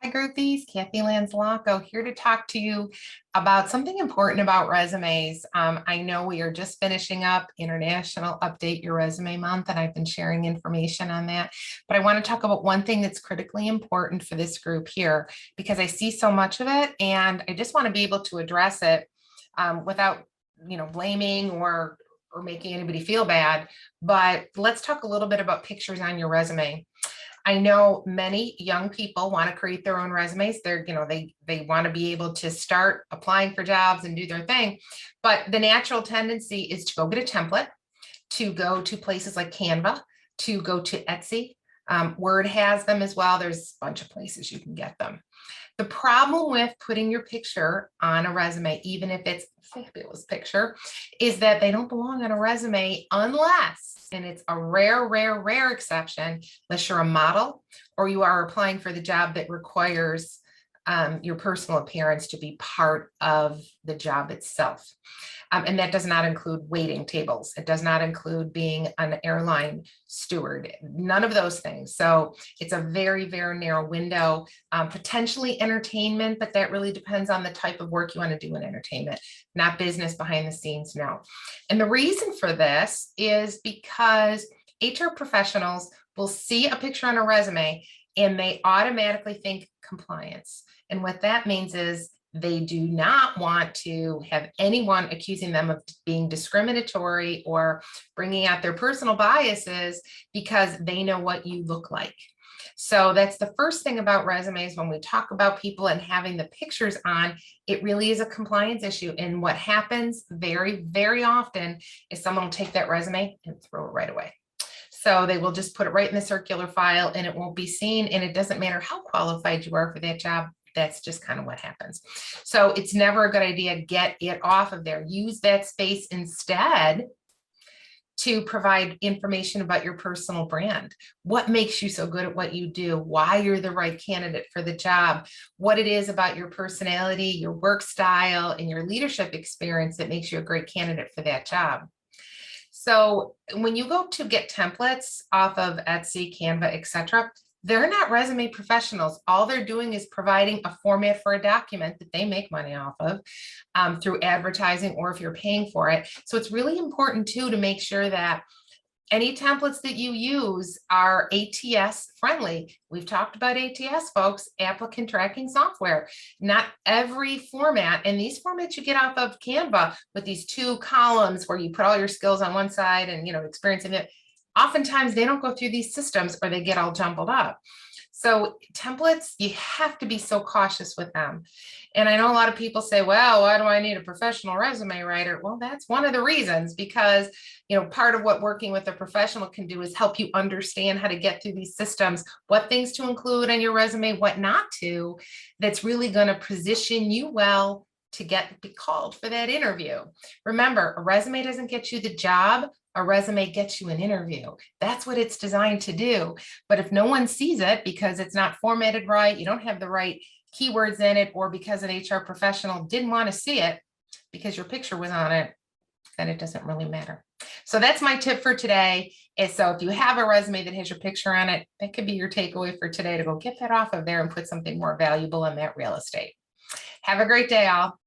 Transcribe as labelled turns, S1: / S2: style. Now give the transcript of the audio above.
S1: Hi, groupies. Kathy Lanzalaco here to talk to you about something important about resumes. I know we are just finishing up International Update Your Resume Month, and I've been sharing information on that. But I want to talk about one thing that's critically important for this group here because I see so much of it, and I just want to be able to address it without, blaming or making anybody feel bad. But let's talk a little bit about pictures on your resume. I know many young people want to create their own resumes. They want to be able to start applying for jobs and do their thing. But the natural tendency is to go get a template, to go to places like Canva, to go to Etsy. Word has them as well. There's a bunch of places you can get them. The problem with putting your picture on a resume, even if it's a fabulous picture, is that they don't belong on a resume unless, and it's a rare exception, unless you're a model or you are applying for the job that requires your personal appearance to be part of the job itself. And that does not include waiting tables. It does not include being an airline steward, none of those things. So it's a very narrow window, potentially entertainment, but that really depends on the type of work you want to do in entertainment, not business behind the scenes, no. And the reason for this is because HR professionals will see a picture on a resume and they automatically think compliance. And what that means is they do not want to have anyone accusing them of being discriminatory or bringing out their personal biases because they know what you look like. So that's the first thing about resumes. When we talk about people and having the pictures on, it really is a compliance issue. And what happens very often is someone will take that resume and throw it right away. So they will just put it right in the circular file and it won't be seen. And it doesn't matter how qualified you are for that job. That's just kind of what happens. So it's never a good idea. Get it off of there. Use that space instead to provide information about your personal brand. What makes you so good at what you do? Why you're the right candidate for the job? What it is about your personality, your work style, and your leadership experience that makes you a great candidate for that job. So when you go to get templates off of Etsy, Canva, etc., they're not resume professionals. All they're doing is providing a format for a document that they make money off of through advertising or if you're paying for it. So it's really important too to make sure that any templates that you use are ATS friendly. We've talked about ATS, folks, applicant tracking software. Not every format, and these formats you get off of Canva with these two columns where you put all your skills on one side and experience in it. Oftentimes they don't go through these systems or they get all jumbled up. So templates, you have to be so cautious with them. And I know a lot of people say, well, why do I need a professional resume writer? Well, that's one of the reasons, because part of what working with a professional can do is help you understand how to get through these systems, what things to include on your resume, what not to, that's really going to position you well to be called for that interview. Remember, a resume doesn't get you the job. A resume gets you an interview. That's what it's designed to do. But if no one sees it because it's not formatted right, you don't have the right keywords in it, or because an HR professional didn't want to see it because your picture was on it, then it doesn't really matter. So that's my tip for today. Is so if you have a resume that has your picture on it, that could be your takeaway for today, to go get that off of there and put something more valuable in that real estate. Have a great day, all.